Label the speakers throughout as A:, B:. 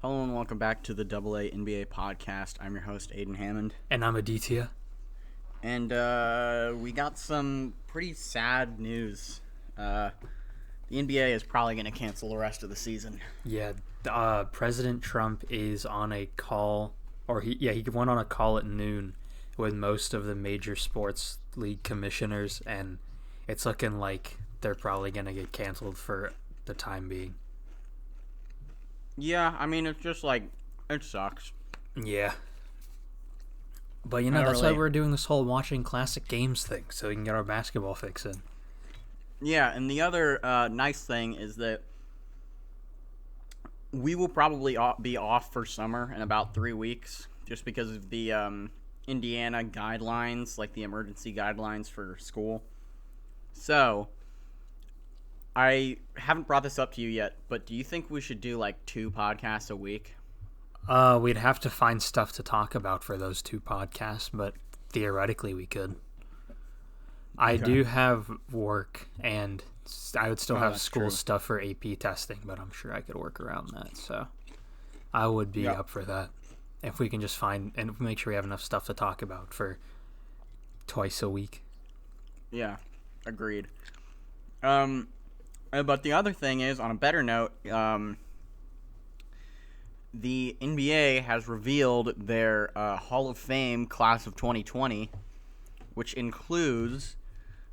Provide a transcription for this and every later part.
A: Hello and welcome back to the AA NBA podcast. I'm your host, Aiden Hammond.
B: And I'm Aditya.
A: And we got some pretty sad news. The NBA is probably going to cancel the rest of the season.
B: Yeah, President Trump is on a call, he went on a call at noon with most of the major sports league commissioners, and it's looking like they're probably going to get canceled for the time being.
A: Yeah, I mean, it's just like, it sucks.
B: Yeah. But, that's why we're doing this whole watching classic games thing, so we can get our basketball fix in.
A: Yeah, and the other nice thing is that we will probably be off for summer in about 3 weeks, just because of the Indiana guidelines, like the emergency guidelines for school. So, I haven't brought this up to you yet, but do you think we should do like 2 podcasts a week?
B: We'd have to find stuff to talk about for those 2 podcasts, but theoretically we could. I do have work, and I would still have school stuff for AP testing, but I'm sure I could work around that, so I would be up for that. If we can just find and make sure we have enough stuff to talk about for twice a week.
A: Yeah, agreed. But the other thing is, on a better note, the NBA has revealed their Hall of Fame class of 2020, which includes,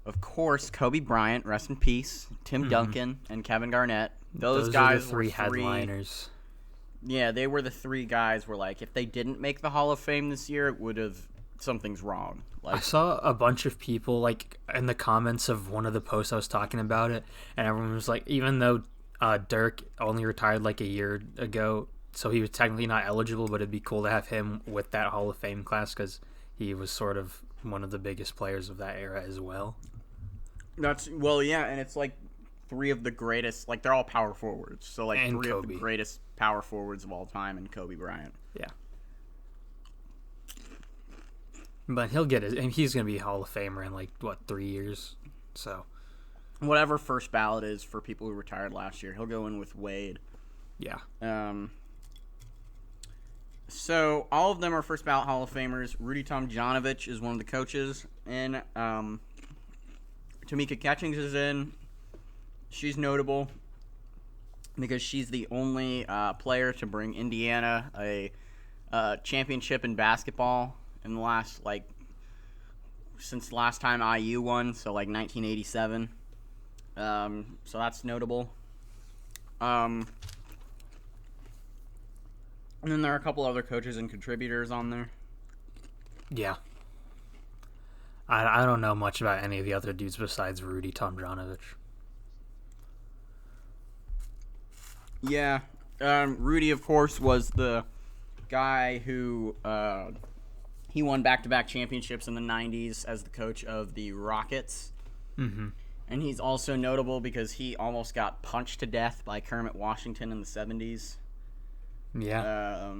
A: of course, Kobe Bryant, rest in peace, Tim Duncan, and Kevin Garnett. Those guys
B: are the three headliners.
A: Yeah, they were the 3 guys where, like, if they didn't make the Hall of Fame this year, it would have, something's wrong. Like,
B: I saw a bunch of people, like, in the comments of one of the posts I was talking about it, and everyone was like, even though Dirk only retired like a year ago, so he was technically not eligible, but it'd be cool to have him with that Hall of Fame class because he was sort of one of the biggest players of that era as well.
A: Yeah, and it's like 3 of the greatest, like, they're all power forwards, so like
B: and
A: 3
B: Kobe.
A: of the greatest power forwards of all time, and Kobe Bryant.
B: Yeah. But he'll get it, and he's going to be a Hall of Famer in, 3 years? So.
A: Whatever first ballot is for people who retired last year, he'll go in with Wade.
B: Yeah.
A: So, all of them are first ballot Hall of Famers. Rudy Tomjanovich is one of the coaches, and Tamika Catchings is in. She's notable because she's the only player to bring Indiana a championship in basketball in the last, since the last time IU won, so 1987. So that's notable. And then there are a couple other coaches and contributors on there.
B: Yeah. I don't know much about any of the other dudes besides Rudy Tomjanovich.
A: Yeah. Rudy, of course, was the guy who he won back-to-back championships in the 90s as the coach of the Rockets.
B: Mm-hmm.
A: And he's also notable because he almost got punched to death by Kermit Washington in the 70s.
B: Yeah.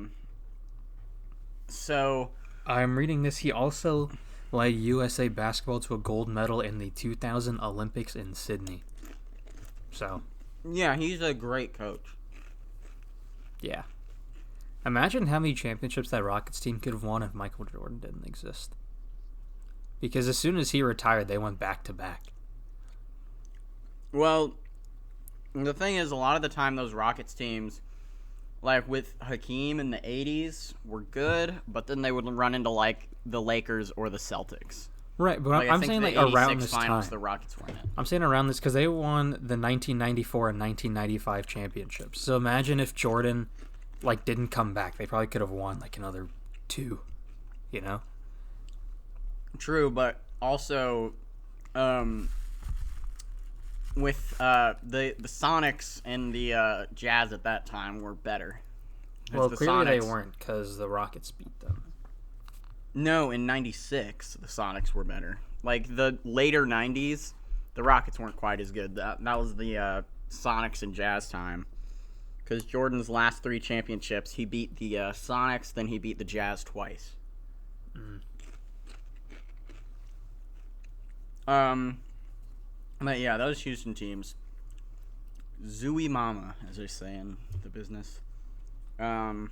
A: So
B: I'm reading this. He also led USA basketball to a gold medal in the 2000 Olympics in Sydney. So.
A: Yeah, he's a great coach.
B: Yeah. Imagine how many championships that Rockets team could have won if Michael Jordan didn't exist. Because as soon as he retired, they went back to back.
A: Well, the thing is, a lot of the time those Rockets teams, like with Hakeem in the 80s, were good, but then they would run into the Lakers or the Celtics.
B: Right, but I'm saying around this
A: finals,
B: time.
A: The Rockets won it.
B: I'm saying around this because they won the 1994 and 1995 championships. So imagine if Jordan didn't come back. They probably could have won another 2, you know?
A: True, but also with the Sonics and the Jazz at that time were better.
B: Well, clearly they weren't because the Rockets beat them.
A: No, in 96, the Sonics were better. The later 90s, the Rockets weren't quite as good. That was the Sonics and Jazz time. Because Jordan's last 3 championships, he beat the Sonics, then he beat the Jazz twice. But yeah, those Houston teams, Zooey Mama, as they say in the business. So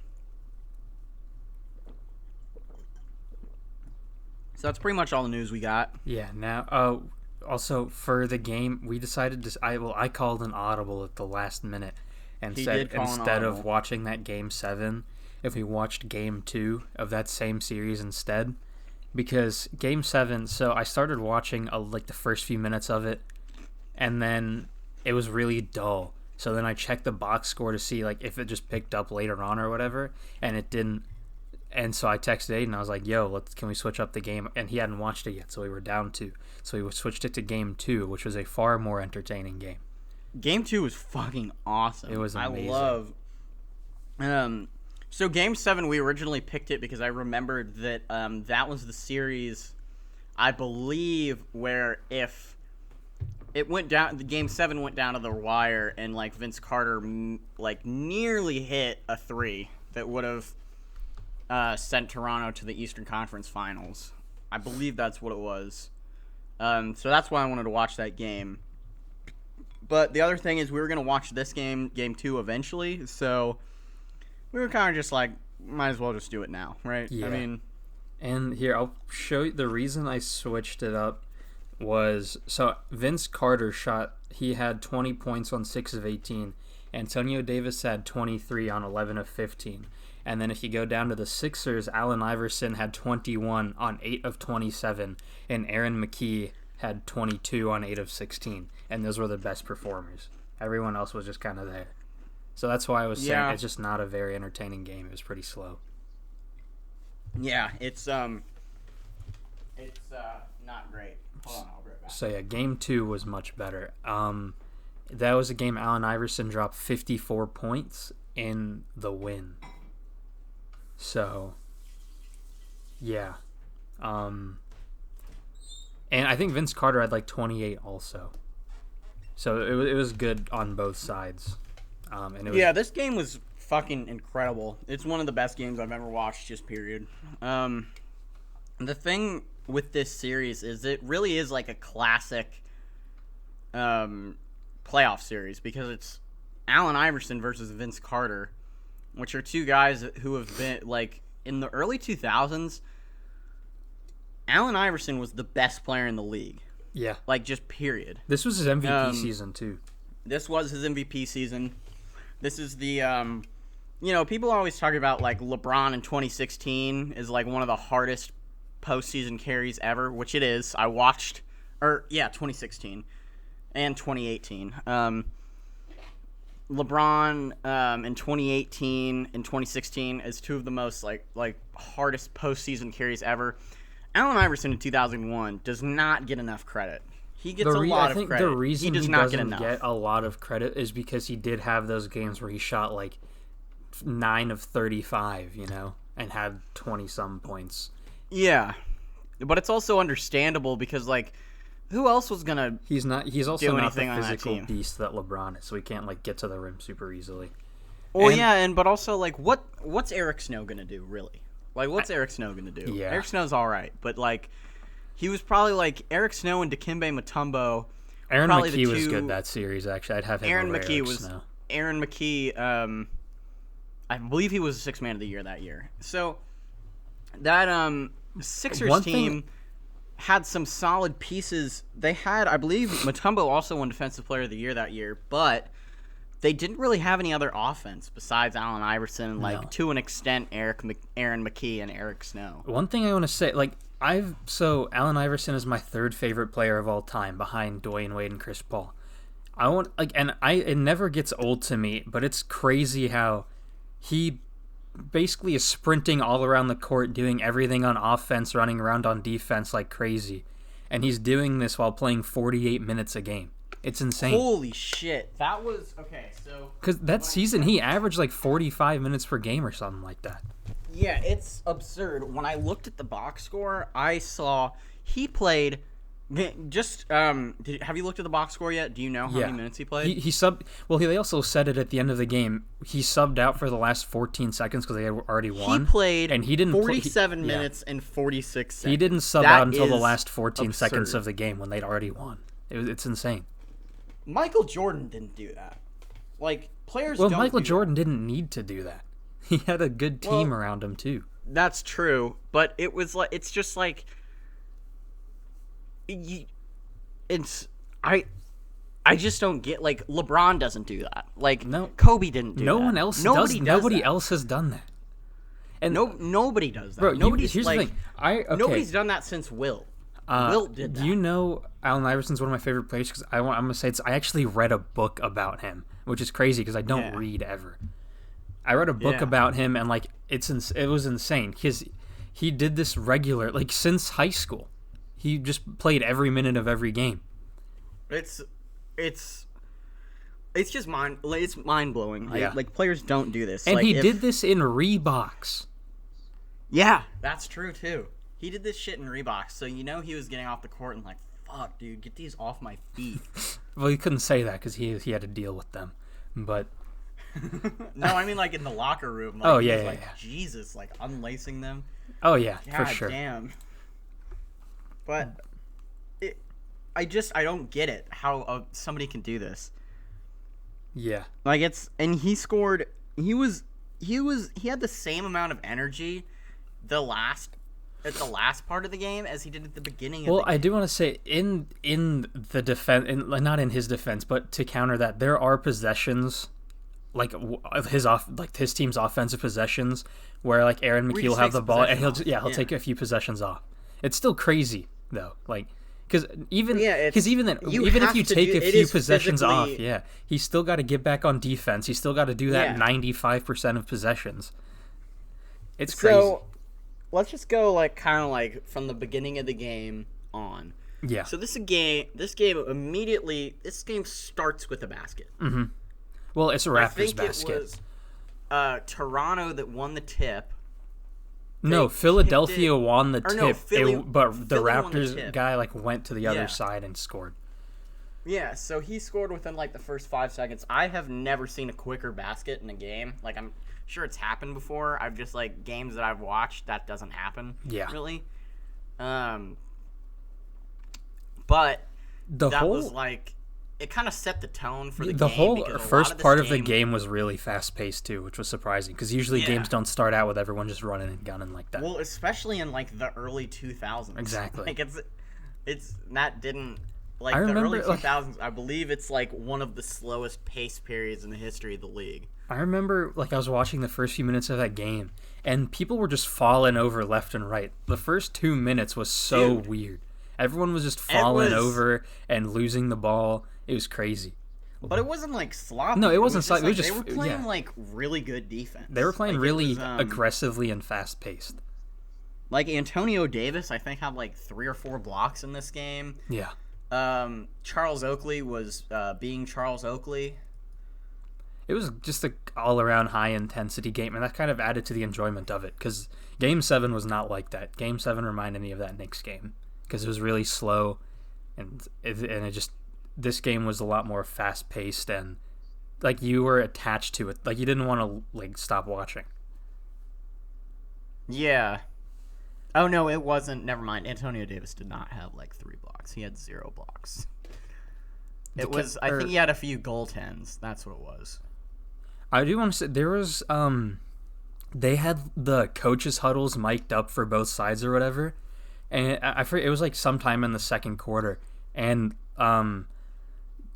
A: that's pretty much all the news we got.
B: Yeah. Now, also for the game, we decided to. I called an audible at the last minute and said instead of watching that Game 7, if we watched Game 2 of that same series instead, because Game 7. So I started watching like the first few minutes of it, and then it was really dull. So then I checked the box score to see like if it just picked up later on or whatever, and it didn't. And so I texted Aiden. I was like, "Yo, can we switch up the game?" And he hadn't watched it yet, so we were down 2. So we switched it to Game 2, which was a far more entertaining game.
A: Game 2 was fucking awesome.
B: It was amazing.
A: I love. So Game 7, we originally picked it because I remembered that that was the series, I believe, where if it went down, the Game 7 went down to the wire, and like Vince Carter like nearly hit a 3 that would have sent Toronto to the Eastern Conference Finals. I believe that's what it was. So that's why I wanted to watch that game. But the other thing is we were going to watch this game, Game 2, eventually. So we were kind of just like, might as well just do it now, right?
B: Yeah.
A: I mean,
B: and here, I'll show you the reason I switched it up was, so Vince Carter he had 20 points on 6 of 18. Antonio Davis had 23 on 11 of 15. And then if you go down to the Sixers, Allen Iverson had 21 on 8 of 27, and Aaron McKee had 22 on 8 of 16. And those were the best performers. Everyone else was just kind of there. So that's why I was saying it's just not a very entertaining game. It was pretty slow.
A: Yeah, it's not great. Hold on, I'll be right back.
B: So yeah, Game 2 was much better. That was a game Allen Iverson dropped 54 points in the win. So, yeah. And I think Vince Carter had like 28 also. So it was good on both sides. And it was,
A: this game was fucking incredible. It's one of the best games I've ever watched, just period. The thing with this series is it really is like a classic playoff series because it's Allen Iverson versus Vince Carter, which are two guys who have been, like, in the early 2000s, Allen Iverson was the best player in the league.
B: Yeah.
A: Like, just period.
B: This was his MVP season, too.
A: This was his MVP season. This is the, people always talk about, like, LeBron in 2016 is, like, one of the hardest postseason carries ever, which it is. I watched, 2016 and 2018. LeBron in 2018 and 2016 is two of the most like hardest postseason carries ever. Allen Iverson in 2001 does not get enough credit. He gets a lot of credit.
B: I think the reason
A: he
B: doesn't get a lot of credit is because he did have those games where he shot like 9 of 35, and had 20-some points.
A: Yeah, but it's also understandable because like, who else was gonna?
B: He's also not the physical
A: team
B: beast that LeBron is, so he can't like get to the rim super easily.
A: Well, but also like, what's Eric Snow gonna do really? Like, what's Eric Snow gonna do?
B: Yeah.
A: Eric Snow's all right, but like, he was probably like Eric Snow and Dikembe Mutombo.
B: Aaron McKee was good that series. Actually, I'd have him over Eric Snow.
A: Aaron McKee. I believe he was the 6th man of the year that year. So that Sixers team had some solid pieces. They had, I believe, Mutombo also won Defensive Player of the Year that year, but they didn't really have any other offense besides Allen Iverson, to an extent, Aaron McKee and Eric Snow.
B: One thing I want to say, Allen Iverson is my 3rd favorite player of all time, behind Dwayne Wade and Chris Paul. It never gets old to me, but it's crazy how he basically is sprinting all around the court, doing everything on offense, running around on defense like crazy. And he's doing this while playing 48 minutes a game. It's insane.
A: Holy shit. That was... Okay, so...
B: Because that season, he averaged like 45 minutes per game or something like that.
A: Yeah, it's absurd. When I looked at the box score, I saw he played... Just, have you looked at the box score yet? Do you know how many minutes he played?
B: They also said it at the end of the game. He subbed out for the last 14 seconds because they had already won.
A: He played
B: and he didn't
A: 47 minutes and 46 seconds.
B: He didn't sub out until the last 14 seconds of the game when they'd already won. It's insane.
A: Michael Jordan didn't do that. Like, players don't
B: Michael
A: do
B: Jordan
A: that.
B: didn't need to do that. He had a good team around him too.
A: That's true, but it's just like I just don't get, like, LeBron doesn't do that. Like,
B: No.
A: Kobe didn't do that.
B: No one else
A: Nobody
B: does.
A: does
B: Nobody
A: that.
B: else has done that. And
A: Nobody does that.
B: bro,
A: Nobody's
B: here's
A: like,
B: the thing.
A: nobody's done that since Wilt. Wilt did that.
B: You know, Allen Iverson's one of my favorite players because I'm gonna say I actually read a book about him, which is crazy because I don't read ever. I read a book about him and like it was insane because he did this regular, like, since high school. He just played every minute of every game.
A: It's just it's mind blowing.
B: Yeah.
A: Like players don't do this.
B: And
A: like,
B: he did this in Reeboks.
A: Yeah, that's true too. He did this shit in Reeboks, so he was getting off the court and like, fuck, dude, get these off my feet.
B: Well, he couldn't say that because he had to deal with them, but.
A: No, I mean like in the locker room. Like,
B: yeah.
A: Jesus, like unlacing them.
B: Oh yeah,
A: God
B: for sure.
A: Damn. But I don't get it how somebody can do this.
B: Yeah.
A: Like he scored. He had the same amount of energy at the last part of the game as he did at the beginning of the game.
B: I do want to say in the defense, not in his defense, but to counter that, there are possessions like his team's offensive possessions where like Aaron McKee will have the ball and he'll take a few possessions off. It's still crazy though, like because even if you take a few possessions off, he's still got to get back on defense. He's still got to do that 95% of possessions. It's crazy.
A: So let's just go like kind of like from the beginning of the game on.
B: Yeah.
A: So this game starts with a basket.
B: Mm-hmm. Well, it's a Raptors basket.
A: I think it was Toronto that won the tip.
B: No, Philadelphia won the tip, but the
A: Philly
B: Raptors guy like went to the other side and scored.
A: Yeah, so he scored within like the first 5 seconds. I have never seen a quicker basket in a game. Like, I'm sure it's happened before. I've just like games that I've watched that doesn't happen.
B: Yeah,
A: really. But was like. It kind of set the tone for the game.
B: The whole first part of the game was really fast-paced, too, which was surprising, because usually games don't start out with everyone just running and gunning like that.
A: Well, especially in, like, the early 2000s.
B: Exactly.
A: Like, that didn't, like,
B: I remember,
A: the early 2000s, I believe it's, like, one of the slowest pace periods in the history of the league.
B: I remember, like, I was watching the first few minutes of that game, and people were just falling over left and right. The first 2 minutes was so weird. Everyone was just falling over and losing the ball. It was crazy.
A: But it wasn't like sloppy.
B: No, it wasn't sloppy.
A: Like,
B: it was
A: just, they were playing like really good defense.
B: They were playing really aggressively and fast paced.
A: Like Antonio Davis, I think had like 3 or 4 blocks in this game.
B: Yeah.
A: Charles Oakley was being Charles Oakley.
B: It was just an all around high intensity game, and that kind of added to the enjoyment of it because Game 7 was not like that. Game 7 reminded me of that Knicks game because it was really slow, and it just. This game was a lot more fast-paced and, like, you were attached to it. Like, you didn't want to, like, stop watching. Yeah.
A: Oh, no, it wasn't. Never mind. Antonio Davis did not have, like, 3 blocks. He had 0 blocks. I think he had a few goaltends. That's what it was.
B: I do want to say, there was, they had the coaches' huddles mic'd up for both sides or whatever. And I forget, it was, like, sometime in the second quarter. And,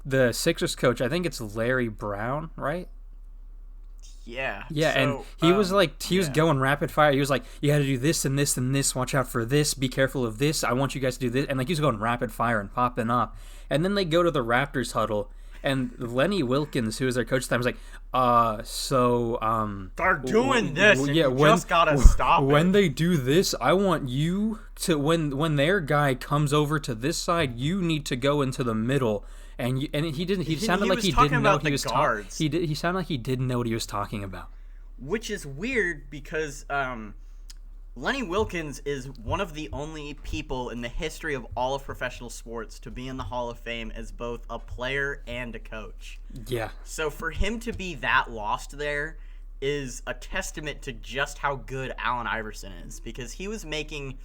B: the Sixers coach, I think it's Larry Brown, right?
A: Yeah.
B: Yeah, and he was like, he was going rapid fire. He was like, you got to do this and this and this. Watch out for this. Be careful of this. I want you guys to do this. And like, he was going rapid fire and popping off. And then they go to the Raptors huddle, and Lenny Wilkins, who was their coach at the time, was like,
A: they're doing this. And you just gotta stop
B: when
A: it.
B: they do this, I want you to when their guy comes over to this side, you need to go into the middle. And he didn't. He sounded like he didn't know what he was talking. He sounded like he didn't know what he was talking about.
A: Which is weird because Lenny Wilkins is one of the only people in the history of all of professional sports to be in the Hall of Fame as both a player and a coach.
B: Yeah.
A: So for him to be that lost there is a testament to just how good Allen Iverson is, because he was making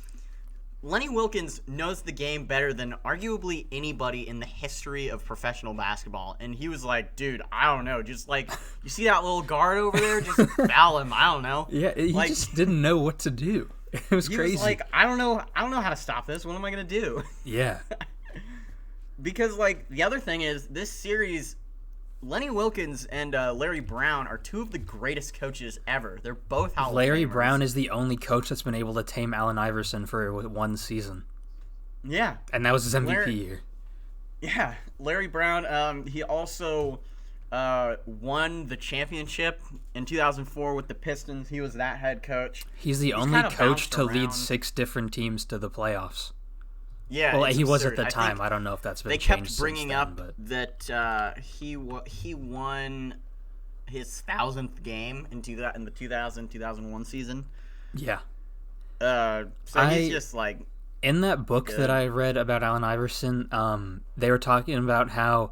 A: Lenny Wilkens knows the game better than arguably anybody in the history of professional basketball. And he was like, dude, I don't know. Just like, you see that little guard over there? Just foul him. I don't know.
B: Yeah, he
A: like,
B: just didn't know what to do. It was crazy.
A: He was like, I don't know how to stop this. What am I going to do?
B: Yeah.
A: Because, like, the other thing is, this series, Lenny Wilkens and Larry Brown are two of the greatest coaches ever. They're both Hall of Famers.
B: Larry Brown is the only coach that's been able to tame Allen Iverson for one season.
A: Yeah.
B: And that was his MVP year.
A: Yeah. Larry Brown, he also won the championship in 2004 with the Pistons. He was that head coach.
B: He's the only coach to lead 6 different teams to the playoffs.
A: Yeah,
B: well, he was
A: absurd.
B: at the time. I don't know if that's been changed.
A: They kept bringing
B: then,
A: up
B: but...
A: that he won his 1,000th game in the 2000-2001 season.
B: Yeah.
A: So he's just like
B: in that book that I read about Allen Iverson. They were talking about how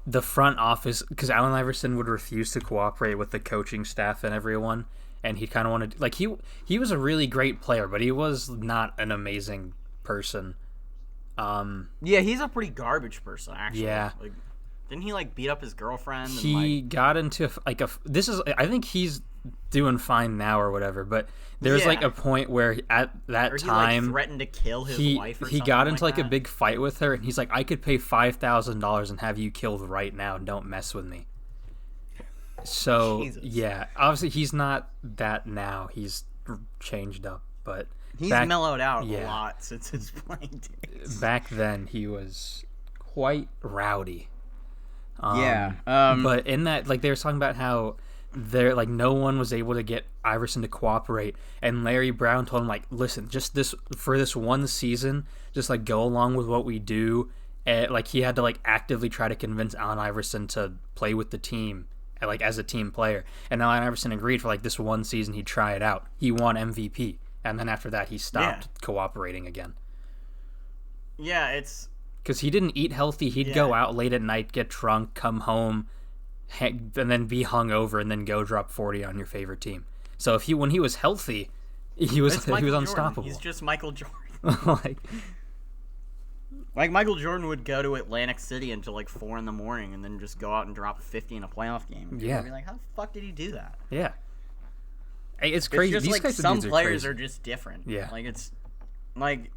B: the front office, because Allen Iverson would refuse to cooperate with the coaching staff and everyone, and he kind of wanted, like, he was a really great player, but he was not an amazing person.
A: Yeah, he's a pretty garbage person, actually.
B: Yeah.
A: Like, didn't he, like, beat up his girlfriend?
B: He got into, like, I think he's doing fine now or whatever, but there's, like, a point where at that time...
A: he, like, threatened to kill his wife or something.
B: He got into,
A: like
B: a big fight with her, and he's like, I could pay $5,000 and have you killed right now, and don't mess with me. So,
A: Jesus.
B: Yeah, obviously he's not that now. He's changed up, but...
A: He's mellowed out a lot since his playing days.
B: Back then, he was quite rowdy.
A: But
B: in that, like, they were talking about how no one was able to get Iverson to cooperate, and Larry Brown told him, like, listen, just for this one season, just, like, go along with what we do. And, like, he had to, like, actively try to convince Allen Iverson to play with the team, like, as a team player. And Allen Iverson agreed for, like, this one season he'd try it out. He won MVP. And then after that, he stopped cooperating again.
A: Yeah, it's...
B: Because he didn't eat healthy. He'd go out late at night, get drunk, come home, and then be hungover, and then go drop 40 on your favorite team. So when he was healthy, he was unstoppable.
A: He's just Michael Jordan. Like Michael Jordan would go to Atlantic City until like 4 a.m. and then just go out and drop 50 in a playoff game.
B: Yeah.
A: You'd be like, how the fuck did he do that?
B: Yeah. It's crazy.
A: It's just
B: These
A: like some players
B: are
A: are just different.
B: Yeah.
A: Like it's like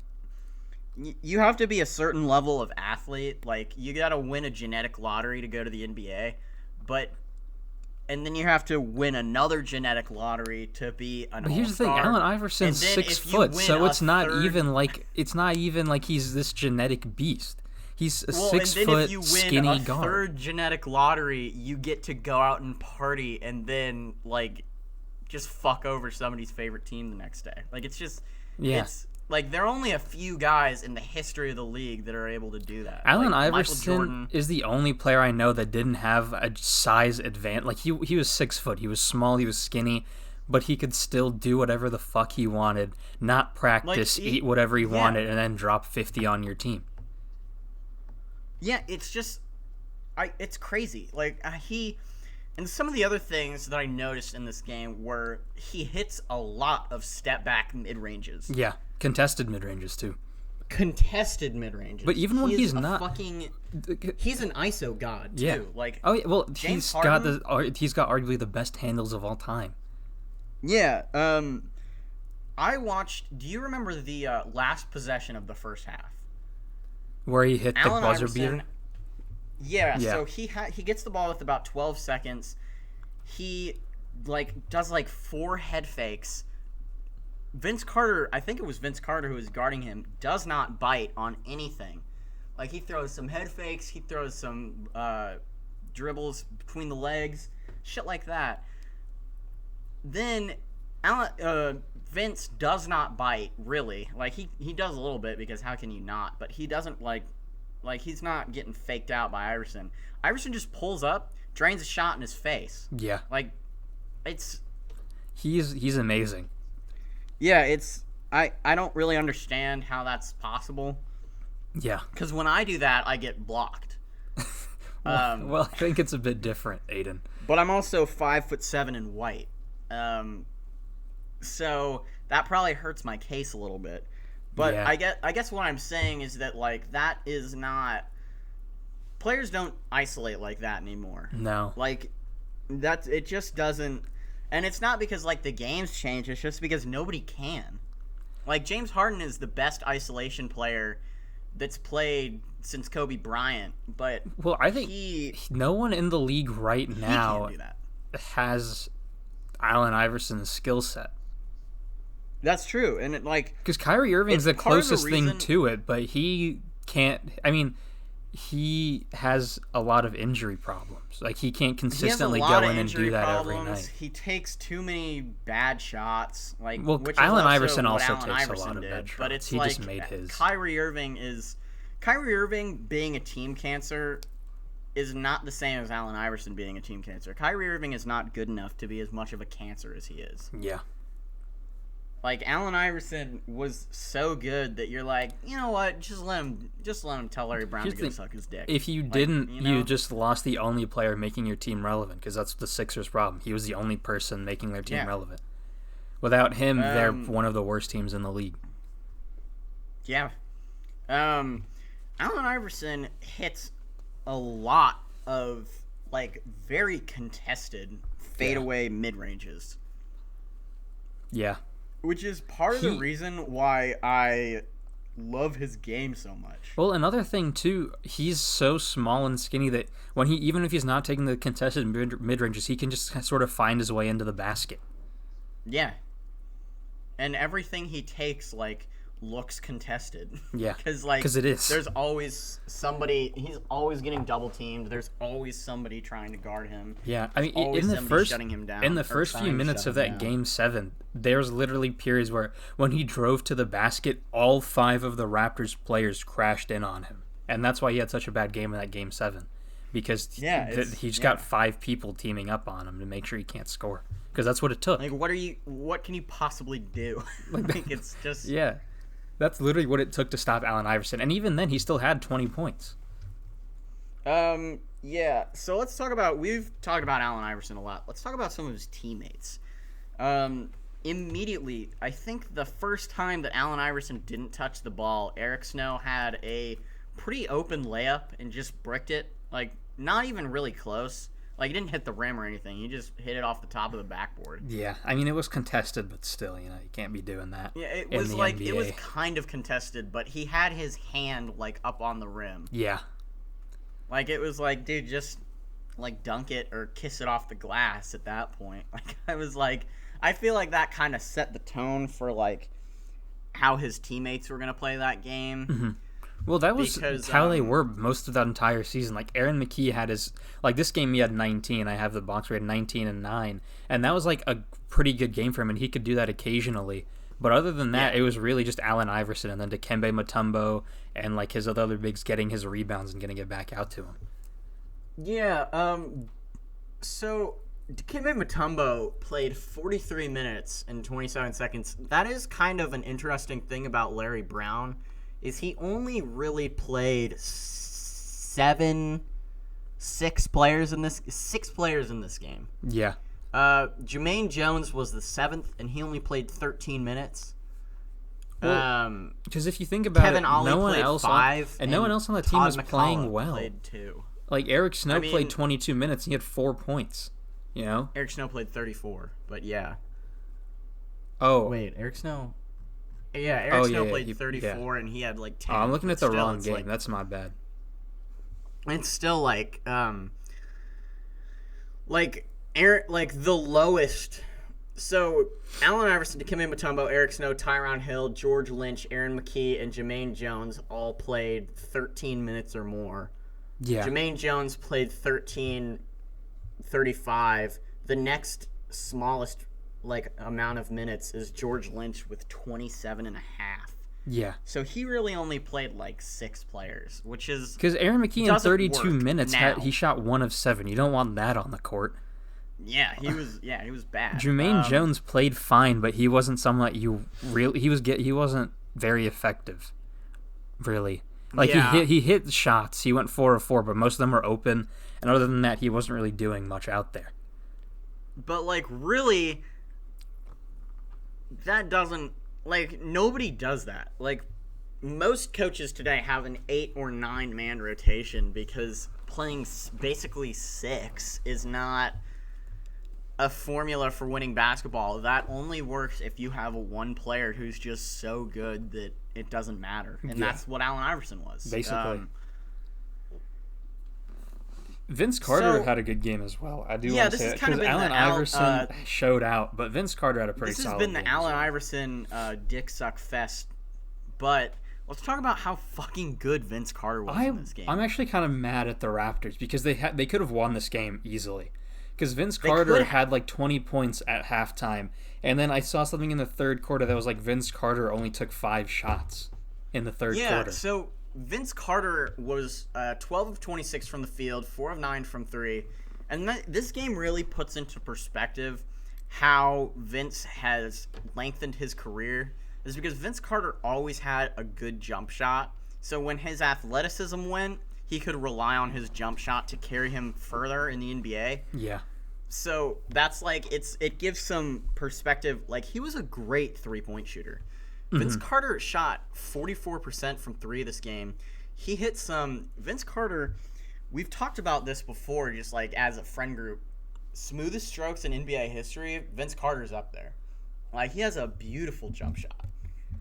A: you have to be a certain level of athlete. Like you got to win a genetic lottery to go to the NBA, and then you have to win another genetic lottery to be an all-star.
B: But here's the thing, Allen Iverson's 6 foot, so it's not even like he's this genetic beast. He's a 6 foot skinny guard.
A: If you win a third genetic lottery, you get to go out and party and then like just fuck over somebody's favorite team the next day. Like it's like there are only a few guys in the history of the league that are able to do that.
B: Allen Iverson is the only player I know that didn't have a size advantage. Like he was 6 foot, he was small, he was skinny, but he could still do whatever the fuck he wanted, not practice, eat whatever he wanted, and then drop 50 on your team.
A: Yeah, it's just, it's crazy. Like and some of the other things that I noticed in this game were he hits a lot of step back mid ranges.
B: Yeah, contested mid ranges too.
A: Contested mid ranges.
B: But even when he's not,
A: he's an ISO god too.
B: Yeah.
A: Like
B: he's got arguably the best handles of all time.
A: Yeah. I watched. Do you remember the last possession of the first half?
B: Where he hit
A: Allen
B: the buzzer
A: Iverson,
B: beater?
A: Yeah, so he gets the ball with about 12 seconds. He does 4 head fakes. Vince Carter, I think it was Vince Carter who was guarding him, does not bite on anything. Like he throws some head fakes, he throws some dribbles between the legs, shit like that. Then Vince does not bite, really. Like, he does a little bit, because how can you not? But he doesn't, like, he's not getting faked out by Iverson. Iverson just pulls up, drains a shot in his face.
B: Yeah.
A: Like, it's...
B: He's amazing.
A: Yeah, it's... I don't really understand how that's possible.
B: Yeah.
A: Because when I do that, I get blocked.
B: well, I think it's a bit different, Aiden.
A: But I'm also 5'7" and white. So that probably hurts my case a little bit. But
B: Yeah.
A: I guess what I'm saying is that like that is not players don't isolate like that anymore.
B: No.
A: Like that's it just doesn't, and it's not because like the game's changed. It's just because nobody can. Like James Harden is the best isolation player that's played since Kobe Bryant, but
B: Well, I think no one in the league right now
A: can't do that.
B: has Allen Iverson's skill set.
A: That's true, and it like
B: Because Kyrie Irving's the
A: it's part of the
B: closest thing
A: reason-
B: to it, but he can't. I mean, he has a lot of injury problems. Like he can't
A: he has a
B: consistently
A: lot
B: go
A: of
B: in and
A: injury
B: do that
A: problems.
B: every night.
A: He takes too many bad shots. Like
B: Well,
A: which
B: Allen
A: is also
B: Iverson
A: what
B: also
A: Allen
B: takes a
A: Iverson
B: lot of
A: did,
B: bad
A: but
B: shots.
A: it's
B: He
A: like
B: just made his.
A: Kyrie Irving being a team cancer is not the same as Allen Iverson being a team cancer. Kyrie Irving is not good enough to be as much of a cancer as he is.
B: Yeah.
A: Like Allen Iverson was so good that you're like, you know what? Just let him tell Larry Brown
B: Here's
A: to
B: the
A: go suck his dick.
B: If you
A: Like,
B: didn't,
A: you know?
B: you just lost the only player making your team relevant, because that's the Sixers' problem. He was the only person making their team
A: Yeah.
B: relevant. Without him, they're one of the worst teams in the league.
A: Yeah. Allen Iverson hits a lot of like very contested fadeaway mid ranges,
B: Yeah.
A: which is part of the reason why I love his game so much.
B: Well, another thing too, he's so small and skinny that when even if he's not taking the contested mid ranges, he can just sort of find his way into the basket.
A: Yeah. And everything he takes like looks contested.
B: Yeah,
A: because
B: it is.
A: There's always somebody. He's always getting double teamed. There's always somebody trying to guard him.
B: Yeah, I mean,
A: Always
B: in the
A: somebody
B: first
A: shutting him down,
B: in the
A: or
B: first
A: trying
B: few
A: to
B: minutes
A: shut
B: of
A: him
B: that
A: down.
B: Game 7, there's literally periods where when he drove to the basket, all 5 of the Raptors players crashed in on him, and that's why he had such a bad game in that Game 7, because he just got 5 people teaming up on him to make sure he can't score, because that's what it took.
A: Like, what can you possibly do? Like, it's just
B: Yeah, that's literally what it took to stop Allen Iverson, and even then, he still had 20 points.
A: Yeah. So we've talked about Allen Iverson a lot. Let's talk about some of his teammates. Immediately, I think the first time that Allen Iverson didn't touch the ball, Eric Snow had a pretty open layup and just bricked it. Like, not even really close. Like, he didn't hit the rim or anything. He just hit it off the top of the backboard.
B: Yeah, I mean, it was contested, but still, you can't be doing that.
A: Yeah, it
B: in
A: was
B: the
A: like
B: NBA.
A: it was kind of contested, but he had his hand like up on the rim.
B: Yeah.
A: Like, it was like, dude, just like dunk it or kiss it off the glass at that point. Like, I was like, I feel like that kind of set the tone for like how his teammates were gonna play that game.
B: Mm-hmm. Well, that was
A: Because,
B: how they were most of that entire season. Like, Aaron McKee had this game he had 19. I have the box where he had 19 and 9. And that was, like, a pretty good game for him, and he could do that occasionally. But other than that, It was really just Allen Iverson and then Dikembe Mutombo and, like, his other bigs getting his rebounds and getting it back out to him.
A: Yeah, so Dikembe Mutombo played 43 minutes and 27 seconds. That is kind of an interesting thing about Larry Brown, is he only really played 6 players in this game.
B: Yeah.
A: Jermaine Jones was the 7th, and he only played 13 minutes.
B: Because if you think about
A: Kevin
B: it,
A: Ollie
B: no one
A: played
B: else
A: 5,
B: no one else on the team
A: Todd
B: was
A: McCollum
B: playing well.
A: Played 2.
B: Like, Eric Snow
A: I mean-
B: played 22 minutes, and he had 4 points. You know?
A: Eric Snow played 34, but yeah.
B: Oh.
A: Wait, Eric Snow? Yeah, Eric Snow played
B: he- 34,
A: and he had like 10.
B: Oh, I'm looking at the
A: Still,
B: wrong
A: it's
B: game.
A: like-
B: That's my bad.
A: It's still like Eric, like the lowest. So Allen Iverson, Dikembe Mutombo, Eric Snow, Tyronn Hill, George Lynch, Aaron McKee, and Jermaine Jones all played 13 minutes or more.
B: Yeah.
A: Jermaine Jones played 13:35. The next smallest amount of minutes is George Lynch with 27 and a half.
B: Yeah.
A: So he really only played like 6 players, which is
B: Because Aaron McKee in
A: doesn't
B: 32
A: work
B: minutes,
A: now.
B: he shot 1 of 7. You don't want that on the court.
A: he was bad.
B: Jermaine Jones played fine, but he wasn't someone that you really. He wasn't very effective, really. Like he hit shots. He went 4 of 4, but most of them were open. And other than that, he wasn't really doing much out there.
A: But like really, that doesn't like, nobody does that. Like, most coaches today have an 8 or 9 man rotation because playing basically 6 is not a formula for winning basketball. That only works if you have one player who's just so good that it doesn't matter. And that's what Allen Iverson was.
B: Basically. Vince Carter had a good game as well. I do want to say that because Allen Iverson showed out, but Vince Carter had a pretty solid game.
A: This has been the Allen Iverson dick suck fest, but let's talk about how fucking good Vince Carter was in this game.
B: I'm actually kind of mad at the Raptors because they could have won this game easily. Because Vince Carter had like 20 points at halftime, and then I saw something in the third quarter that was like Vince Carter only took 5 shots in the third quarter.
A: Yeah, so Vince Carter was 12 of 26 from the field, 4 of 9 from 3. And this game really puts into perspective how Vince has lengthened his career. Is because Vince Carter always had a good jump shot. So when his athleticism went, he could rely on his jump shot to carry him further in the NBA.
B: Yeah.
A: So that's like, it gives some perspective. Like, he was a great three-point shooter. Vince Carter shot 44% from 3 this game. He hit some... Vince Carter, we've talked about this before, just like as a friend group. Smoothest strokes in NBA history, Vince Carter's up there. Like, he has a beautiful jump shot.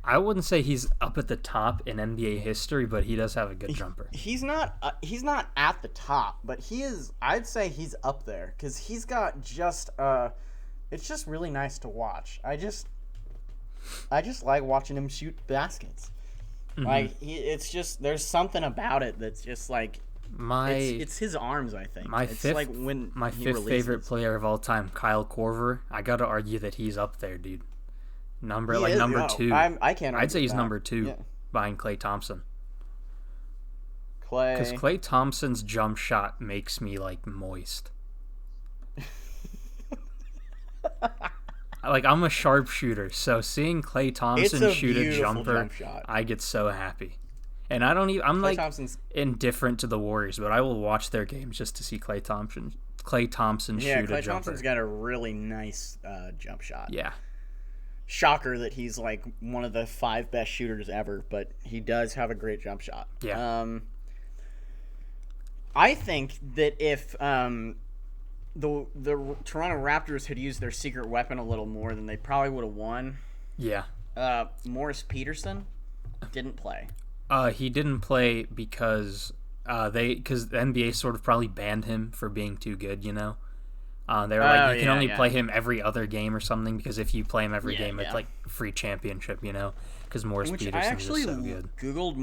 B: I wouldn't say he's up at the top in NBA history, but he does have a good jumper.
A: He's not at the top, but he is... I'd say he's up there, because he's got just... it's just really nice to watch. I just like watching him shoot baskets. Like, it's just, there's something about it that's just like, it's his arms, I think.
B: My
A: it's
B: fifth,
A: like when
B: my fifth favorite player of all time, Kyle Korver. I got to argue that he's up there, dude. Number 2.
A: I can't.
B: I'd say he's
A: that.
B: number 2 behind Klay Thompson.
A: Klay,
B: because Klay Thompson's jump shot makes me like moist. Like, I'm a sharpshooter, so seeing Klay Thompson shoot a jumper, I get so happy. And I don't even... I'm like indifferent to the Warriors, but I will watch their games just to see Klay Thompson shoot a jumper.
A: Yeah, Klay Thompson's got a really nice jump shot.
B: Yeah.
A: Shocker that he's like one of the 5 best shooters ever, but he does have a great jump shot.
B: Yeah.
A: I think that if the Toronto Raptors had used their secret weapon a little more, then they probably would have won.
B: Yeah.
A: Morris Peterson didn't play.
B: He didn't play because the NBA sort of probably banned him for being too good, you know? They were like, you can only play him every other game or something, because if you play him every game, it's like free championship, you know? Because Morris Peterson is so good. I actually
A: Googled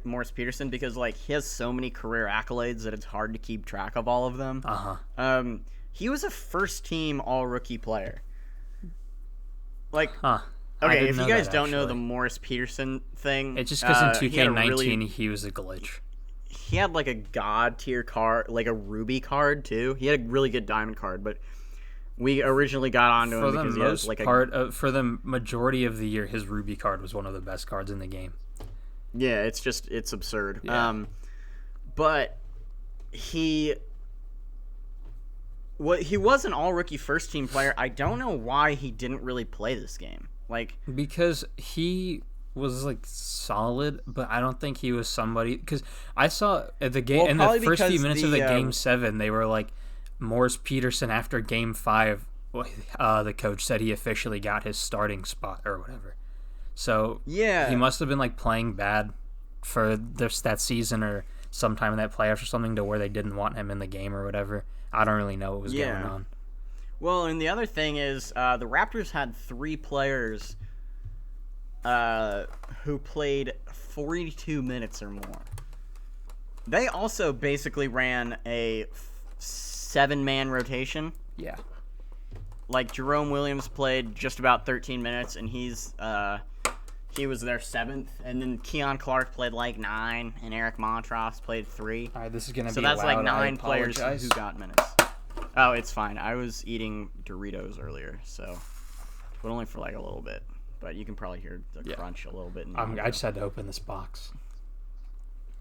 A: Morris Peterson because, like, he has so many career accolades that it's hard to keep track of all of them.
B: Uh-huh.
A: He was a first-team all-rookie player. Like,
B: okay,
A: if you guys don't know the Morris Peterson thing...
B: It's just because in 2K19 he was a glitch.
A: He had, like, a god-tier card, like a Ruby card, too. He had a really good diamond card, but... We originally got onto him because he has like
B: for the majority of the year, his Ruby card was one of the best cards in the game.
A: Yeah, it's absurd.
B: Yeah.
A: But he was an all-rookie first-team player. I don't know why he didn't really play this game. Like,
B: because he was like solid, but I don't think he was somebody. Because I saw the game in the first few minutes of the game 7, they were like. Morris Peterson, after Game 5, the coach said he officially got his starting spot or whatever. So he must have been like playing bad for that season or sometime in that playoffs or something to where they didn't want him in the game or whatever. I don't really know what was going on.
A: Well, and the other thing is the Raptors had 3 players who played 42 minutes or more. They also basically ran a 7-man rotation.
B: Yeah.
A: Like, Jerome Williams played just about 13 minutes, and he was their 7th. And then Keon Clark played like 9, and Eric Montross played 3.
B: All right, this is gonna be
A: so that's
B: loud.
A: like 9 players who got minutes. Oh, it's fine. I was eating Doritos earlier, but only for like a little bit. But you can probably hear the crunch a little bit.
B: I just had to open this box.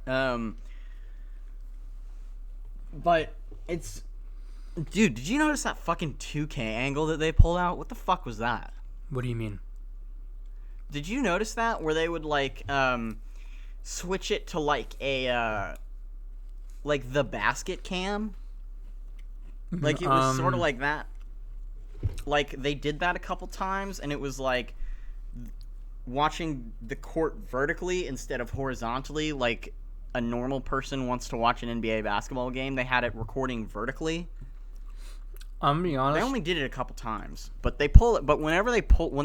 A: But it's... Dude, did you notice that fucking 2K angle that they pulled out? What the fuck was that?
B: What do you mean?
A: Did you notice that where they would like switch it to like a like the basket cam? Like it was sort of like that. Like they did that a couple times, and it was like watching the court vertically instead of horizontally, like a normal person wants to watch an NBA basketball game. They had it recording vertically.
B: I'm gonna be honest.
A: They only did it a couple times, but they pull it. But when they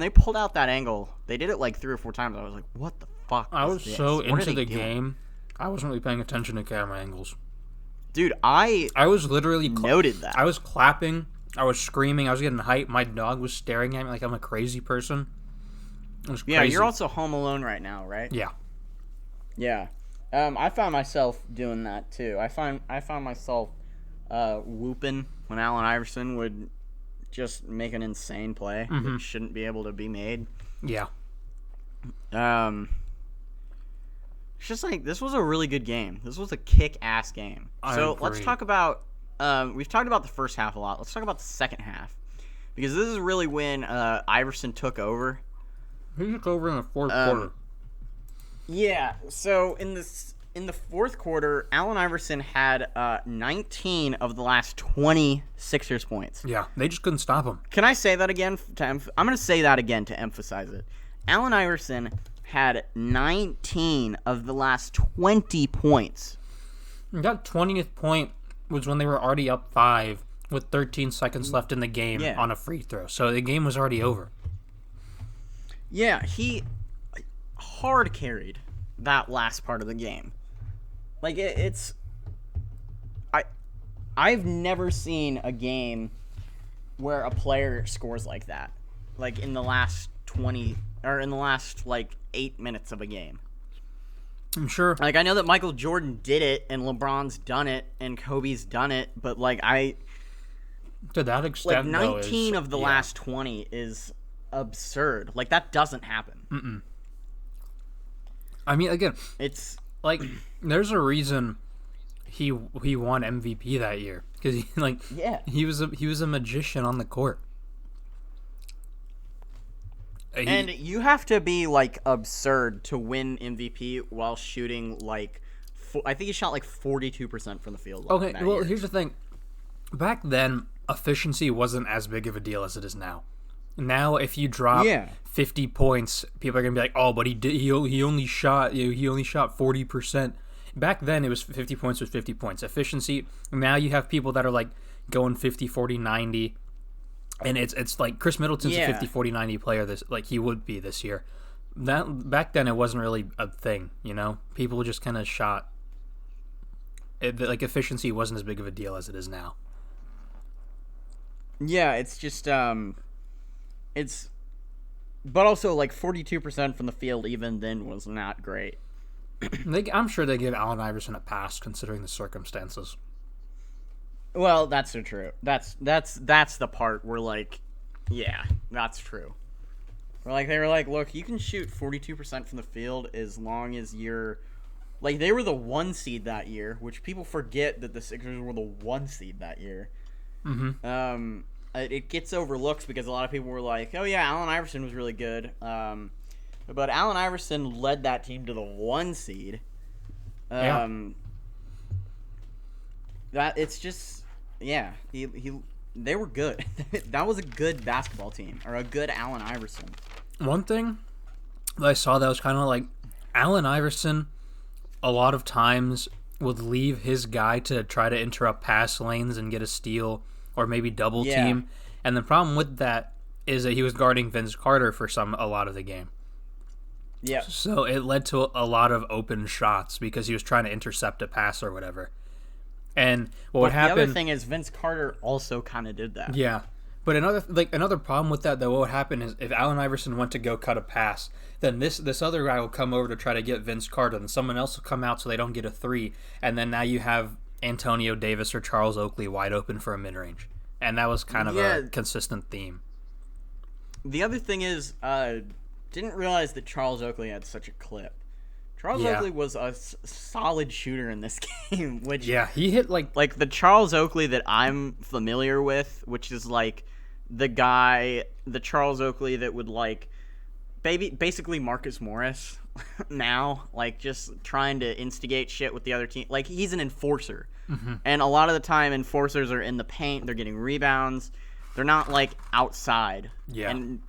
A: pulled out that angle, they did it like 3 or 4 times. I was like, "What the fuck?"
B: I was
A: this?
B: so
A: What
B: into
A: are they
B: the
A: doing?
B: game, I wasn't really paying attention to camera angles.
A: Dude. I
B: was literally
A: noted that.
B: I was clapping. I was screaming. I was getting hyped. My dog was staring at me like I'm a crazy person. It was crazy.
A: Yeah, you're also home alone right now, right?
B: Yeah.
A: Yeah. I found myself doing that too. I found myself whooping when Allen Iverson would just make an insane play that shouldn't be able to be made.
B: Yeah.
A: It's just like this was a really good game. This was a kick-ass game. So let's talk about. We've talked about the first half a lot. Let's talk about the second half, because this is really when Iverson took over.
B: He took over in the fourth quarter.
A: Yeah. So in the fourth quarter, Allen Iverson had 19 of the last 20 Sixers points.
B: Yeah, they just couldn't stop him.
A: Can I say that again? I'm going to say that again to emphasize it. Allen Iverson had 19 of the last 20 points.
B: That 20th point was when they were already up 5 with 13 seconds left in the game on a free throw. So the game was already over.
A: Yeah, he hard carried that last part of the game. Like I've never seen a game where a player scores like that. Like in the last 8 minutes of a game.
B: I'm sure.
A: Like I know that Michael Jordan did it and LeBron's done it and Kobe's done it, but like
B: to that extent,
A: 19 of the last 20 is absurd. Like that doesn't happen.
B: I mean, again,
A: it's
B: like there's a reason he won MVP that year because he was a magician on the court.
A: And you have to be like absurd to win MVP while shooting like I think he shot like 42% from the field.
B: Okay, well here's the thing. Back then, efficiency wasn't as big of a deal as it is now. Now, if you drop 50 points, people are gonna be like, "Oh, but he only shot 40%." Back then, it was 50 points with 50 points efficiency. Now you have people that are like going 50, 40, 90. And it's like Chris Middleton's a 50, 40, 90 player. He would be this year. That back then it wasn't really a thing, you know. People just kind of shot. Efficiency wasn't as big of a deal as it is now.
A: Yeah, it's just but also like 42% from the field even then was not great.
B: I'm sure they give Allen Iverson a pass considering the circumstances.
A: Well, that's so true. That's the part where like, yeah, that's true. Where like they were like, look, you can shoot 42% from the field as long as you're like they were the 1 seed that year, which people forget that the Sixers were the 1 seed that year. Mm-hmm. It gets overlooked because a lot of people were like, oh yeah, Allen Iverson was really good. But Allen Iverson led that team to the 1 seed. That it's just. Yeah, they were good. That was a good basketball team, or a good Allen Iverson.
B: One thing that I saw that was kind of like Allen Iverson a lot of times would leave his guy to try to interrupt pass lanes and get a steal or maybe double team. And the problem with that is that he was guarding Vince Carter for a lot of the game. Yeah. So it led to a lot of open shots because he was trying to intercept a pass or whatever. And what would happen?
A: The other thing is Vince Carter also kind of did that.
B: Yeah, but another problem with that though, what would happen is if Allen Iverson went to go cut a pass, then this other guy will come over to try to get Vince Carter, and someone else will come out so they don't get a 3, and then now you have Antonio Davis or Charles Oakley wide open for a mid range, and that was kind of a consistent theme.
A: The other thing is, didn't realize that Charles Oakley had such a clip. Charles Oakley was a solid shooter in this game, which
B: he hit like
A: the Charles Oakley that I'm familiar with, which is like the Charles Oakley that would like basically Marcus Morris now, like just trying to instigate shit with the other team. Like he's an enforcer, and a lot of the time enforcers are in the paint. They're getting rebounds. They're not like outside.
B: Yeah.
A: And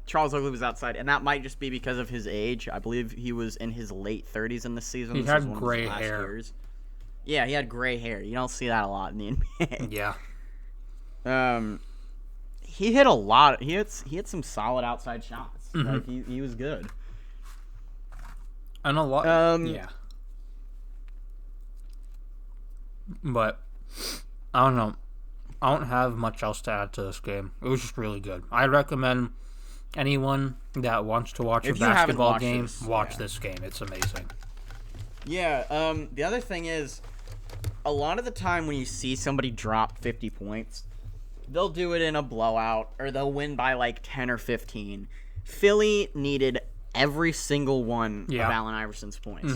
A: Charles Oakley was outside, and that might just be because of his age. I believe he was in his late 30s in the season.
B: He
A: This
B: had
A: was one of his
B: gray
A: last
B: hair.
A: years. Yeah, he had gray hair. You don't see that a lot in the NBA.
B: Yeah.
A: He hit a lot. He hit some solid outside shots. Like he was good.
B: And a lot. Yeah. But I don't know. I don't have much else to add to this game. It was just really good. I recommend anyone that wants to watch a basketball game watch this game. It's amazing.
A: Yeah. The other thing is, a lot of the time when you see somebody drop 50 points, they'll do it in a blowout or they'll win by like 10 or 15. Philly needed every single one of Allen Iverson's points.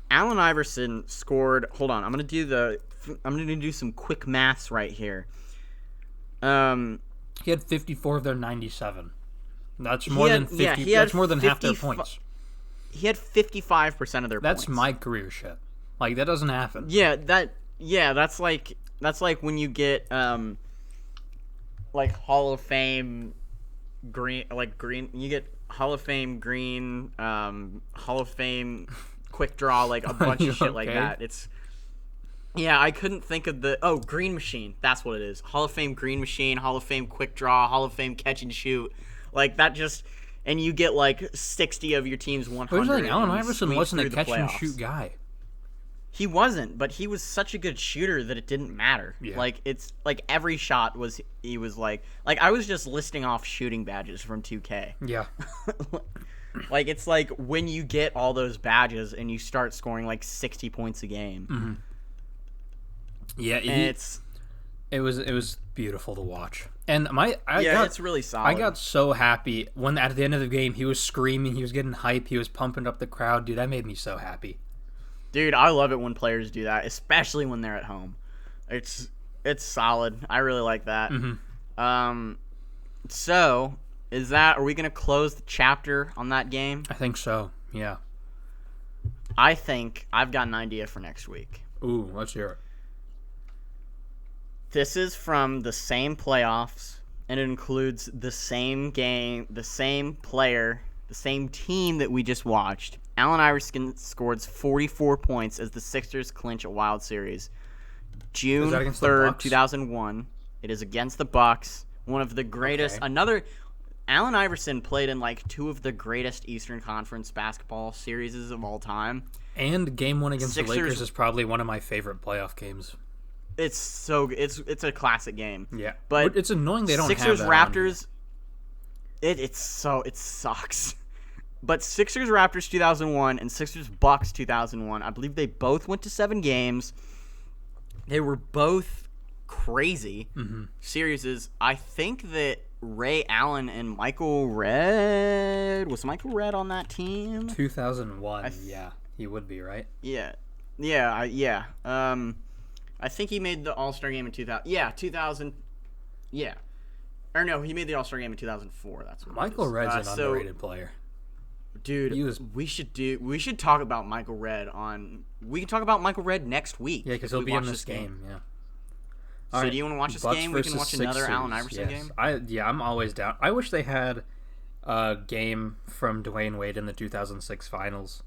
A: Allen Iverson scored. Hold on, I'm gonna do some quick maths right here.
B: He had 54 of their 97. That's more than 50. That's more than half their points.
A: He had 55% of their points.
B: That's my career shit. Like that doesn't happen.
A: Yeah, that's like when you get like Hall of Fame green. You get Hall of Fame green, Hall of Fame quick draw, like a bunch of shit like that. I couldn't think of green machine. That's what it is. Hall of Fame green machine, Hall of Fame quick draw, Hall of Fame catch and shoot. Like that just, and you get like 60 of your team's 100.
B: Allen Iverson wasn't a catch and shoot guy.
A: He wasn't, but he was such a good shooter that it didn't matter.
B: Yeah.
A: Like it's like every shot he was like I was just listing off shooting badges from 2K.
B: Yeah.
A: Like it's like when you get all those badges and you start scoring like 60 points a game.
B: Yeah, it was beautiful to watch. And
A: it's really solid.
B: I got so happy when at the end of the game he was screaming, he was getting hype, he was pumping up the crowd. Dude, that made me so happy.
A: Dude, I love it when players do that, especially when they're at home. It's solid. I really like that. So, are we going to close the chapter on that game?
B: I think so, yeah.
A: I think I've got an idea for next week.
B: Ooh, let's hear it.
A: This is from the same playoffs, and it includes the same game, the same player, the same team that we just watched. Allen Iverson scores 44 points as the Sixers clinch a Wild Series. June 3rd, 2001. It is against the Bucks. One of the greatest.
B: Okay.
A: Allen Iverson played in like two of the greatest Eastern Conference basketball series of all time.
B: And game one against the Lakers is probably one of my favorite playoff games.
A: It's a classic game.
B: Yeah,
A: but
B: it's annoying they don't
A: Sixers
B: have that
A: Raptors. It sucks. But Sixers Raptors 2001 and Sixers Bucks 2001, I believe they both went to 7 games. They were both crazy series. I think that Ray Allen and Michael Redd, was Michael Redd on that team?
B: 2001, yeah, he would be, right?
A: Yeah. I think he made the All-Star game in 2000. Yeah, 2000. Yeah. Or no, he made the All-Star game in 2004. That's what
B: Michael Redd's an underrated player.
A: Dude, we should talk about Michael Redd we can talk about Michael Redd next week.
B: Yeah, because he'll be in this game. Yeah.
A: So do you want to watch this game? We can watch another
B: Sixers,
A: Allen Iverson game.
B: I'm always down. I wish they had a game from Dwayne Wade in the 2006 finals.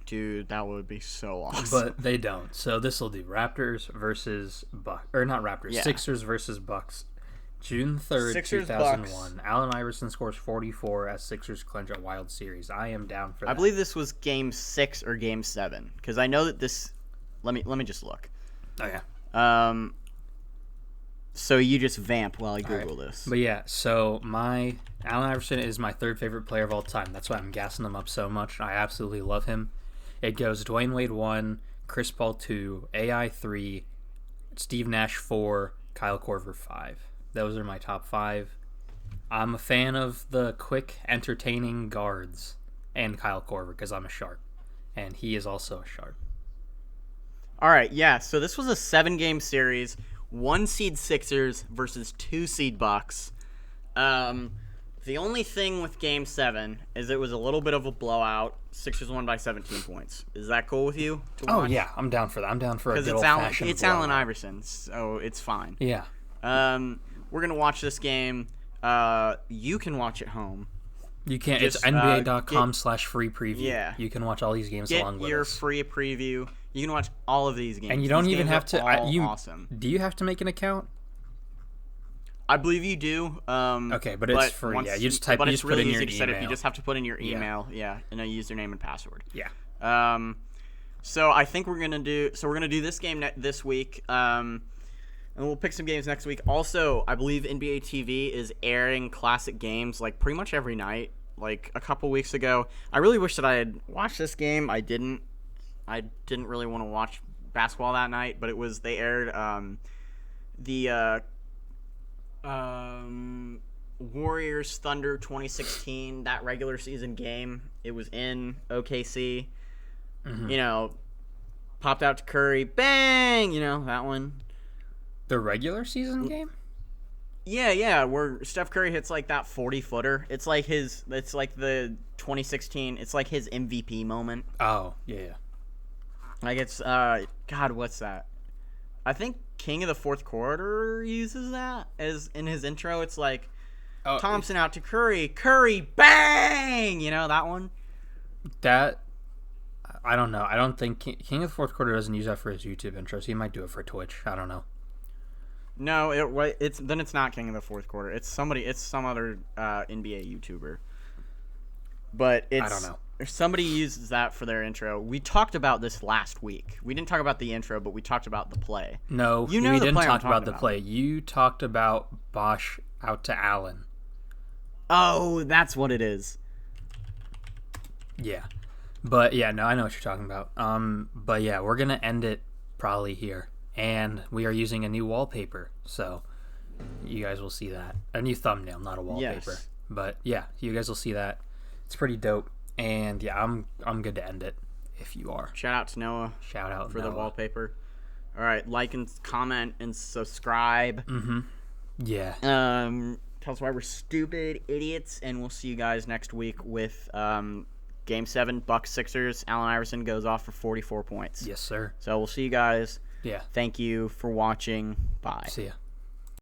A: Dude, that would be so awesome.
B: But they don't. So this will do Raptors versus Bucks. Or not Raptors. Yeah. Sixers versus Bucks. June 3rd,
A: Sixers,
B: 2001.
A: Bucks.
B: Allen Iverson scores 44 as Sixers clinch a Wild Series. I am down for that.
A: I believe this was Game 6 or Game 7. Because I know that this... Let me just look.
B: Oh, yeah.
A: So you just vamp while I Google this.
B: But yeah, so Allen Iverson is my third favorite player of all time. That's why I'm gassing him up so much. I absolutely love him. It goes Dwayne Wade 1, Chris Paul 2, AI 3, Steve Nash 4, Kyle Korver 5. Those are my top 5. I'm a fan of the quick, entertaining guards and Kyle Korver because I'm a sharp. And he is also a sharp.
A: All right, yeah. So this was a 7-game series. 1 seed Sixers versus 2 seed Bucks. The only thing with Game 7 is it was a little bit of a blowout. Sixers won by 17 points. Is that cool with you to watch?
B: Oh, yeah. I'm down for that. I'm down for a good
A: Because
B: old-fashioned
A: it's
B: blowout.
A: Allen Iverson, so it's fine.
B: Yeah.
A: We're going to watch this game. You can watch at home.
B: You can't.
A: Just,
B: It's NBA.com/free preview.
A: Yeah.
B: You can watch all these games
A: Get
B: along with
A: your
B: us.
A: free preview. You can watch all of these games.
B: And you don't
A: These
B: even
A: games
B: have
A: are
B: to.
A: all awesome.
B: Do you have to make an account?
A: I believe you do.
B: Okay, but it's free. Yeah, you just type.
A: But
B: you
A: it's
B: just
A: really
B: put in your
A: easy to set up.
B: email.
A: You just have to put in your email, and a username and password.
B: Yeah.
A: So I think we're gonna do. So we're gonna do this game this week. And we'll pick some games next week. Also, I believe NBA TV is airing classic games like pretty much every night. Like a couple weeks ago, I really wish that I had watched this game. I didn't really want to watch basketball that night, but they aired the Warriors Thunder 2016, that regular season game. It was in OKC.
B: Mm-hmm.
A: You know, popped out to Curry, bang. You know that one.
B: The regular season game?
A: Yeah, where Steph Curry hits like that 40-footer. It's like the 2016. It's like his MVP moment.
B: Oh, yeah.
A: Like it's God, what's that? I think King of the Fourth Quarter uses that as in his intro. It's like Thompson out to Curry, bang. You know that one.
B: That I don't know. I don't think King of the Fourth Quarter doesn't use that for his YouTube intros. He might do it for Twitch. I don't know.
A: No, it's not King of the Fourth Quarter. It's some other NBA YouTuber. But I
B: don't know.
A: Somebody uses that for their intro. We talked about this last week. We didn't talk about the intro, but we talked about the play.
B: No,
A: we
B: didn't talk about the play. You talked about Bosch out to Allen.
A: Oh, that's what it is.
B: Yeah. But yeah, no, I know what you're talking about. But yeah, we're gonna end it probably here. And we are using a new wallpaper, so you guys will see that. A new thumbnail, not a wallpaper.
A: Yes.
B: But yeah, you guys will see that. It's pretty dope. And yeah, I'm good to end it if you are.
A: Shout out to Noah.
B: Shout out
A: for
B: Noah.
A: the wallpaper. All right, like and comment and subscribe.
B: Mm-hmm. Yeah.
A: Tell us why we're stupid idiots, and we'll see you guys next week with Game 7, Bucks Sixers. Allen Iverson goes off for 44 points.
B: Yes, sir.
A: So we'll see you guys.
B: Yeah.
A: Thank you for watching. Bye.
B: See ya.